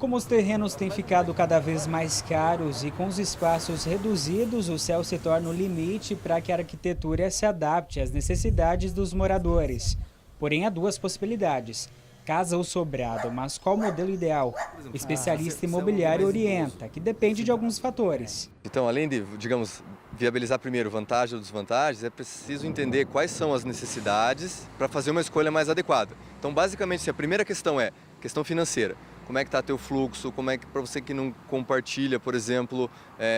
Como os terrenos têm ficado cada vez mais caros e com os espaços reduzidos, o céu se torna o limite para que a arquitetura se adapte às necessidades dos moradores. Porém, há duas possibilidades: casa ou sobrado, mas qual o modelo ideal? O especialista imobiliário orienta, que depende de alguns fatores. Então, além de, digamos, viabilizar primeiro vantagens ou desvantagens, é preciso entender quais são as necessidades para fazer uma escolha mais adequada. Então, basicamente, a primeira questão é questão financeira. Como é que está teu fluxo? Como é que, para você que não compartilha, por exemplo,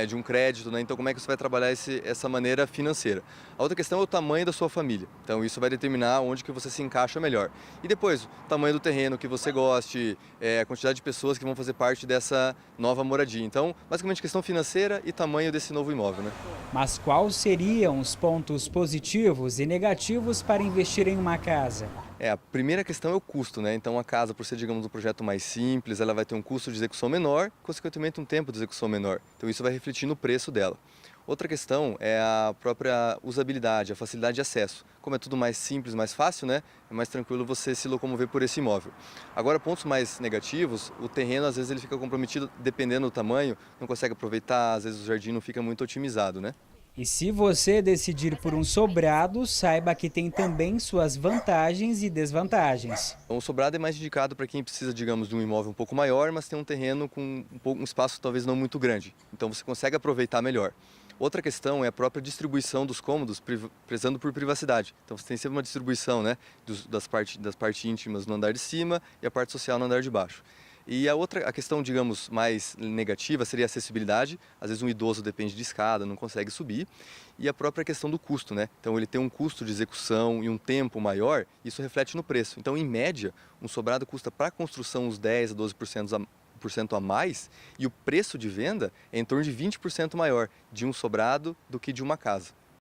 de um crédito, né? Então, como é que você vai trabalhar essa maneira financeira? A outra questão é o tamanho da sua família. Então, isso vai determinar onde que você se encaixa melhor. E depois, o tamanho do terreno que você goste, a quantidade de pessoas que vão fazer parte dessa nova moradia. Então, basicamente, questão financeira e tamanho desse novo imóvel, né? Mas quais seriam os pontos positivos e negativos para investir em uma casa? A primeira questão é o custo, né? Então a casa, por ser, digamos, um projeto mais simples, ela vai ter um custo de execução menor, consequentemente um tempo de execução menor. Então isso vai refletir no preço dela. Outra questão é a própria usabilidade, a facilidade de acesso. Como é tudo mais simples, mais fácil, né? É mais tranquilo você se locomover por esse imóvel. Agora, pontos mais negativos, o terreno às vezes ele fica comprometido dependendo do tamanho, não consegue aproveitar, às vezes o jardim não fica muito otimizado, né? E se você decidir por um sobrado, saiba que tem também suas vantagens e desvantagens. Então, o sobrado é mais indicado para quem precisa, digamos, de um imóvel um pouco maior, mas tem um terreno com um espaço talvez não muito grande. Então você consegue aproveitar melhor. Outra questão é a própria distribuição dos cômodos, prezando por privacidade. Então você tem sempre uma distribuição, né, das partes íntimas no andar de cima e a parte social no andar de baixo. E a questão, digamos, mais negativa seria a acessibilidade. Às vezes um idoso depende de escada, não consegue subir. E a própria questão do custo, né? Então ele tem um custo de execução e um tempo maior, isso reflete no preço. Então, em média, um sobrado custa para a construção uns 10 a 12% a mais, e o preço de venda é em torno de 20% maior de um sobrado do que de uma casa.